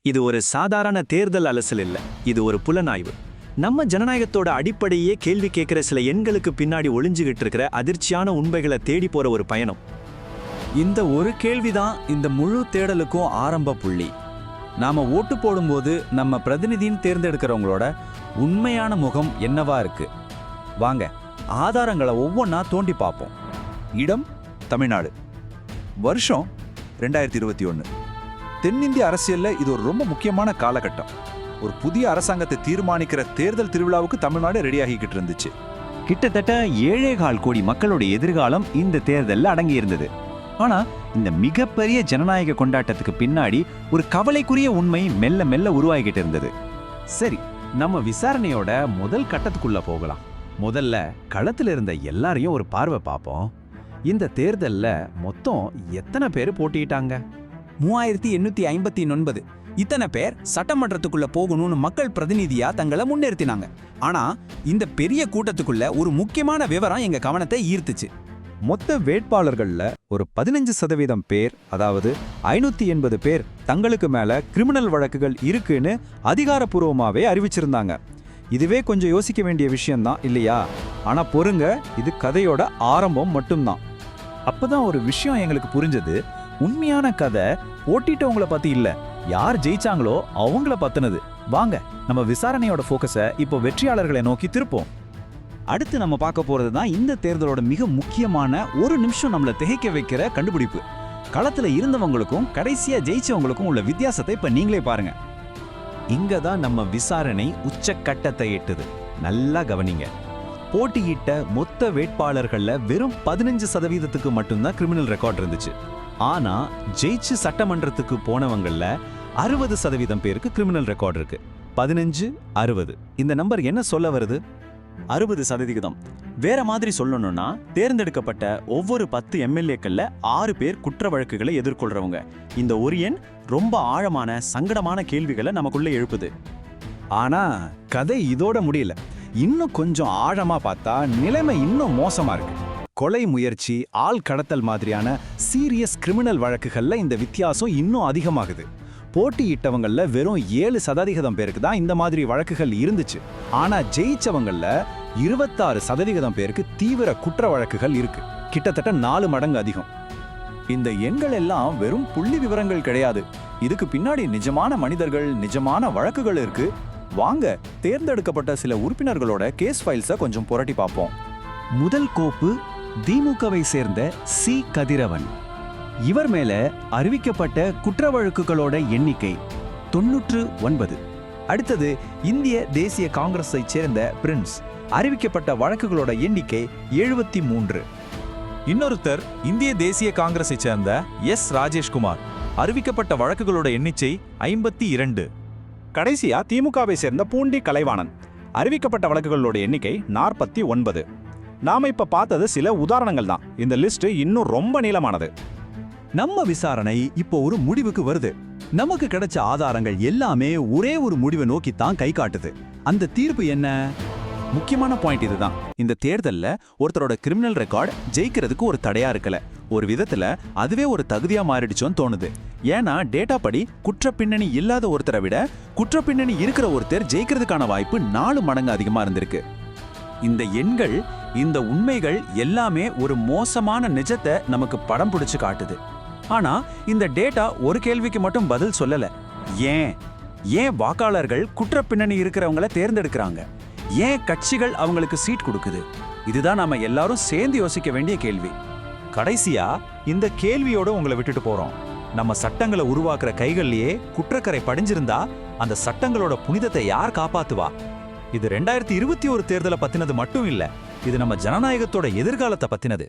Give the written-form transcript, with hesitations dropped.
இது ஒரு சாதாரண தேர்தல் அலசல் இல்ல, இது ஒரு புலனாய்வு. நம்ம ஜனநாயகத்தோட அடிப்படையே கேள்வி கேட்கிற சில எண்களுக்கு பின்னாடி ஒளிஞ்சுகிட்டு இருக்கிற அதிர்ச்சியான உண்மைகளை தேடி போற ஒரு பயணம். இந்த ஒரு கேள்விதான் இந்த முழு தேடலுக்கும் ஆரம்ப புள்ளி. நாம ஓட்டு போடும்போது நம்ம பிரதிநிதின்னு தேர்ந்தெடுக்கிறவங்களோட உண்மையான முகம் என்னவா இருக்கு? வாங்க ஆதாரங்களை ஒவ்வொன்றா தோண்டி பார்ப்போம். இடம் தமிழ்நாடு. வருஷம் 2021. தென்னிந்திய அரசியல்ல இது ஒரு ரொம்ப முக்கியமான காலகட்டம். ஒரு புதிய அரசாங்கத்தை தீர்மானிக்கிற தேர்தல் திருவிழாவுக்கு தமிழ்நாடு ரெடியாகிக்கிட்டு இருந்துச்சு. கிட்டத்தட்ட 7.25 கோடி மக்களோட எதிர்காலம் இந்த தேர்தலில் அடங்கி இருந்தது. ஆனா இந்த மிகப்பெரிய ஜனநாயக கொண்டாட்டத்துக்கு பின்னாடி ஒரு கவலைக்குரிய உண்மை மெல்ல மெல்ல உருவாகிக்கிட்டு இருந்தது. சரி, நம்ம விசாரணையோட முதல் கட்டத்துக்குள்ள போகலாம். முதல்ல களத்துல இருந்த எல்லாரையும் ஒரு பார்வை பார்ப்போம். இந்த தேர்தல்ல மொத்தம் எத்தனை பேர் போட்டியிட்டாங்க? 3859. இத்தனை பேர் சட்டமன்றத்துக்குள்ள போகணும்னு மக்கள் பிரதிநிதியா தங்களை முன்னிறுத்தினாங்க. ஆனா இந்த பெரிய கூட்டத்துக்குள்ள ஒரு முக்கியமான விவரம் எங்க கவனத்தை ஈர்த்துச்சு. மொத்த வேட்பாளர்கள்ல ஒரு 15% பேர், அதாவது 580 பேர் தங்களுக்கு மேல கிரிமினல் வழக்குகள் இருக்குன்னு அதிகாரப்பூர்வமாவே அறிவிச்சிருந்தாங்க. இதுவே கொஞ்சம் யோசிக்க வேண்டிய விஷயம்தான் இல்லையா? ஆனா பொறுங்க, இது கதையோட ஆரம்பம் மட்டும்தான். அப்பதான் ஒரு விஷயம் எங்களுக்கு புரிஞ்சது. உண்மையான கதை போட்டிட்டவங்கள பத்தி இல்ல, யார் ஜெயிச்சாங்களோ அவங்கள பத்தினது. வாங்க நம்ம விசாரணையோட போக்கஸை இப்போ வெற்றியாளர்களை நோக்கி திருப்போம். அடுத்து நம்ம பார்க்க போறது தான் இந்த தேர்தலோட மிக முக்கியமான ஒரு நிமிஷம் நம்மள திகைக்க வைக்கிற கண்டுபிடிப்பு. களத்துல இருந்தவங்களுக்கும் கடைசியா ஜெயிச்சவங்களுக்கும் உள்ள வித்தியாசத்தை இப்ப நீங்களே பாருங்க. இங்க தான் நம்ம விசாரணை உச்சக்கட்டத்தை எட்டுது. நல்லா கவனிங்க. போட்டியிட்ட மொத்த வேட்பாளர்கள்ல வெறும் 15% மட்டும்தான் கிரிமினல் ரெக்கார்ட் இருந்துச்சு. ஆனா ஜெயிச்சு சட்டமன்றத்துக்கு போனவங்கள்ல 60% பேருக்கு கிரிமினல் ரெக்கார்ட் இருக்கு. 15-60 இந்த நம்பர் என்ன சொல்ல வருது? 60%. வேற மாதிரி சொல்லணும்னா தேர்ந்தெடுக்கப்பட்ட ஒவ்வொரு 10 எம்எல்ஏக்கள்ல 6 பேர் குற்ற வழக்குகளை எதிர்கொள்றவங்க. இந்த ஒரு எண் ரொம்ப ஆழமான சங்கடமான கேள்விகளை நமக்குள்ள எழுப்புது. ஆனா கதை இதோட முடியல. இன்னும் கொஞ்சம் ஆழமா பார்த்தா நிலைமை இன்னும் மோசமா இருக்கு. கொலை முயற்சி, ஆள் கடத்தல் மாதிரியான சீரியஸ் கிரிமினல் வழக்குகள்ல இந்த வித்தியாசம் இன்னும் அதிகமாகுது. போட்டியிட்டவங்கள்ல வெறும் 7% பேருக்கு தான் இந்த மாதிரி வழக்குகள் இருந்துச்சு. ஆனா ஜெயிச்சவங்கள்ல 26% பேருக்கு தீவிர குற்ற வழக்குகள் இருக்கு. கிட்டத்தட்ட 4 மடங்கு அதிகம். இந்த எண்கள் எல்லாம் வெறும் புள்ளி விவரங்கள் கிடையாது. இதுக்கு பின்னாடி நிஜமான மனிதர்கள், நிஜமான வழக்குகள் இருக்கு. வாங்க தேர்ந்தெடுக்கப்பட்ட சில உறுப்பினர்களோட கேஸ் ஃபைல்ஸை கொஞ்சம் புரட்டி பார்ப்போம். முதல் கோப்பு திமுகவை சேர்ந்த சி. கதிரவன். இவர் மேல அறிவிக்கப்பட்ட குற்ற வழக்குகளோட எண்ணிக்கை 99. அடுத்தது இந்திய தேசிய காங்கிரஸை சேர்ந்த பிரின்ஸ். அறிவிக்கப்பட்ட வழக்குகளோட எண்ணிக்கை 73. இன்னொருத்தர் இந்திய தேசிய காங்கிரஸை சேர்ந்த எஸ். ராஜேஷ்குமார். அறிவிக்கப்பட்ட வழக்குகளோட எண்ணிக்கை 52. கடைசியா திமுகவை சேர்ந்த பூண்டி கலைவாணன். அறிவிக்கப்பட்ட வழக்குகளோட எண்ணிக்கை 49. நாம இப்ப பார்த்தது சில உதாரணங்கள் தான். இந்த லிஸ்ட் இன்னும் ரொம்ப நீளமானது. நம்ம விசாரணை இப்போ ஒரு முடிவுக்கு வருது. நமக்கு கிடைச்ச ஆதாரங்கள் எல்லாமே ஒரே ஒரு முடிவை நோக்கித்தான் கை காட்டுது. அந்த தீர்ப்பு என்ன? முக்கியமான பாயிண்ட் இதுதான். இந்த தேர்தல்ல ஒருத்தரோட கிரிமினல் ரெக்கார்ட் ஜெயிக்கிறதுக்கு ஒரு தடையா இருக்கல. ஒரு விதத்துல அதுவே ஒரு தகுதியா மாறிடுச்சோன்னு தோணுது. ஏன்னா டேட்டா படி குற்ற பின்னணி இல்லாத ஒருத்தரை விட குற்ற பின்னணி இருக்கிற ஒருத்தர் ஜெயிக்கிறதுக்கான வாய்ப்பு 4 மடங்கு அதிகமா இருந்திருக்கு. இந்த எண்கள், இந்த உண்மைகள் எல்லாமே ஒரு மோசமான நிஜத்தை நமக்கு படம் பிடிச்சு காட்டுது. ஆனா இந்த டேட்டா ஒரு கேள்விக்கு மட்டும் பதில் சொல்லல. ஏன் வாக்காளர்கள் குற்ற பின்னணி இருக்கிறவங்கள தேர்ந்தெடுக்கிறாங்க? ஏன் கட்சிகள் அவங்களுக்கு சீட் கொடுக்குது? இதுதான் நாம எல்லாரும் சேர்ந்து யோசிக்க வேண்டிய கேள்வி. கடைசியா இந்த கேள்வியோட உங்களை விட்டுட்டு போறோம். நம்ம சட்டங்களை உருவாக்குற கைகள்லயே குற்றக்கரை படிஞ்சிருந்தா அந்த சட்டங்களோட புனிதத்தை யார் காப்பாத்துவா? இது 2021 தேர்தலை பத்தினது மட்டும் இல்ல, இது நம்ம ஜனநாயகத்தோட எதிர்காலத்தை பத்தினது.